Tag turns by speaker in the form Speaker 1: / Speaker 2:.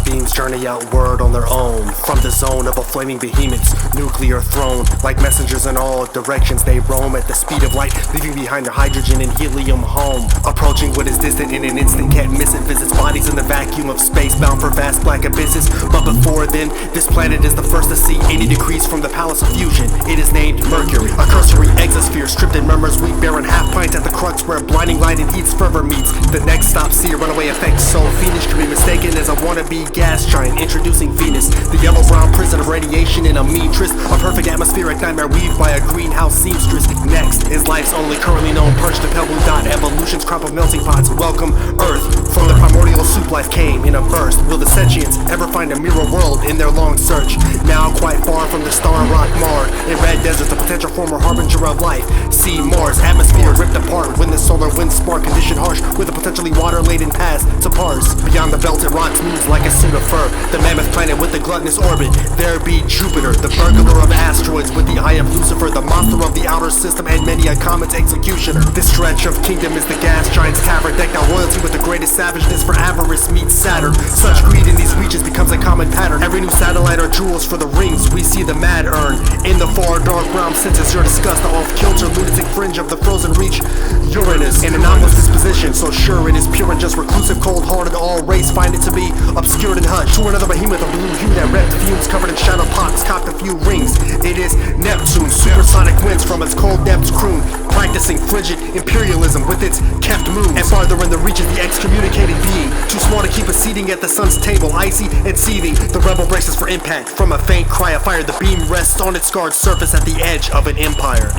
Speaker 1: Sunbeams journey outward on their own from the zone of a flaming behemoth's nuclear throne. Like messengers in all directions, they roam at the speed of light, leaving behind their hydrogen and helium home. Approaching what is distant in an instant, can't miss it. Visits bodies in the vacuum of space, bound for vast black abysses. But before then, this planet is the first to see 80 degrees from the palace of fusion. It is named Mercury, a cursory exosphere stripped in murmurs. We Barren, half-pint at the crux, where blinding light and heat's fervor meets. The next stop, see a runaway effect so fiendish can be mistaken as a wannabe gas giant introducing Venus. The yellow-brown prison of radiation in a mean tryst, a perfect atmospheric nightmare weaved by a greenhouse seamstress. Next is life's only currently known perch, the pebble dot, evolution's crop of melting pots. Welcome Earth, from the primordial soup life came in a burst. Will the sentients ever find a mirror world in their long search? Now quite far from the star rock Mar, in red deserts the potential former harbinger of life. See Mars, atmosphere ripped apart when the solar winds spark, condition harsh with a potentially water-laden path to parse. Beyond the belted rocks moves like a suit of fur, the mammoth planet with the gluttonous orbit. There be Jupiter, the burglar of asteroids with the eye of Lucifer, the monster of the outer system and many a comet's executioner. This stretch of kingdom is the gas giant's tavern, decked out royalty with the greatest savageness, for avarice meets Saturn. Such greed in these reaches becomes a common pattern. Every new satellite or jewels for the rings we see the mad earn. In the far dark realm senses your disgust, the off-kilter lunatic fringe of the frozen reach. Uranus, an anomalous disposition, so sure it is pure and just reclusive, cold-hearted, all race find it to be obscured and hushed. To another behemoth of blue hue that repped fumes covered in shadow pots, cocked a few rings. It is Neptune, supersonic winds from its cold depths croon, practicing frigid imperialism with its kept moons. And farther in the reaches the excommunicated being, too small to keep a seating at the sun's table, icy and seething. The rebel braces for impact. From a faint cry of fire, the beam rests on its scarred surface at the edge of an empire.